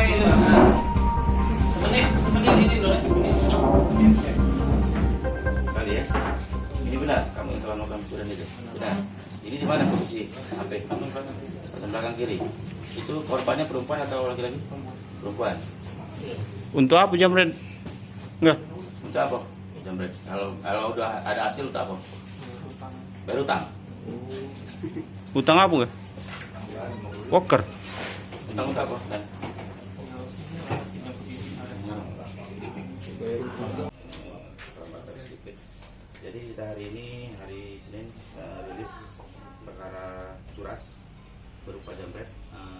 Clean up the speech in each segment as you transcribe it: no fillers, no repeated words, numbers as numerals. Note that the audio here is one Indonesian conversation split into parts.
Semenit ini loh, semenit. Kali ya. Ini benar kamu yang telah melakukan pencurian itu. Benar. Ini di mana posisi HP? Bagian belakang kiri. Itu korbannya perempuan atau laki-laki? Perempuan. Untuk apa Jamret? Enggak. Untuk apa? Jambret. Kalau udah ada hasil untuk apa? Bayar utang. Utang apa enggak? Poker. Utang untuk apa? Dan jadi kita hari ini hari Senin rilis perkara curas berupa jambret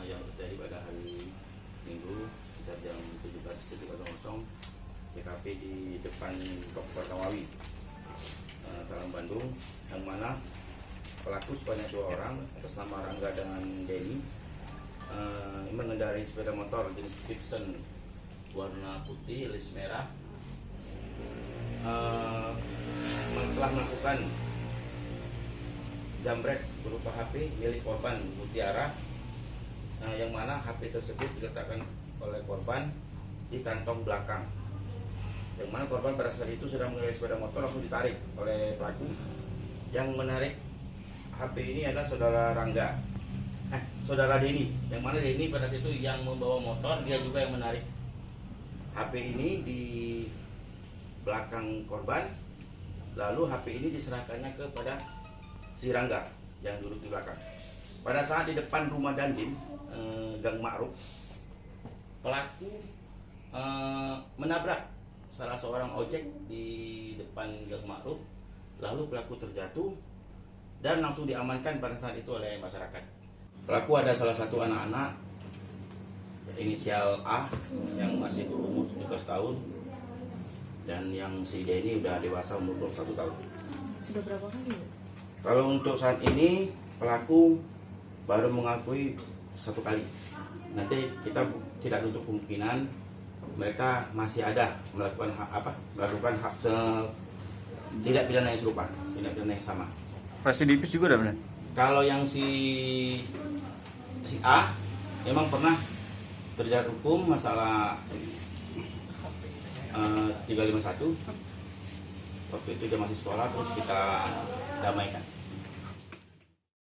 yang terjadi pada hari Minggu sekitar jam 17.00 TKP di depan Dr. Kawawi, Talang Bandung, yang mana pelaku sebanyak 2 orang atas nama Rangga dan Denny mengendarai sepeda motor jenis Vixen warna putih iris merah, telah melakukan jambret berupa HP milik korban Mutiara, yang mana HP tersebut diletakkan oleh korban di kantong belakang, yang mana korban pada saat itu sedang mengendarai sepeda motor langsung ditarik oleh pelaku. Yang menarik HP ini adalah saudara Denny, yang mana Denny pada saat itu yang membawa motor, dia juga yang menarik HP ini di belakang korban, lalu HP ini diserahkannya kepada si Rangga yang duduk di belakang. Pada saat di depan rumah Dandim, Gang Ma'ruf, pelaku menabrak salah seorang ojek di depan Gang Ma'ruf, lalu pelaku terjatuh dan langsung diamankan pada saat itu oleh masyarakat. Pelaku ada salah satu anak-anak inisial A yang masih berumur 17 tahun, dan yang si Denny udah dewasa umur 21 tahun. Sudah berapa kali? Kalau untuk saat ini pelaku baru mengakui 1 kali. Nanti kita tidak tutup kemungkinan mereka masih ada melakukan hak tidak pidana yang serupa, tidak pidana yang sama. Residivis juga ada benar. Kalau yang si A memang pernah terjerat hukum masalah 351. Waktu itu dia masih sekolah, terus kita damaikan.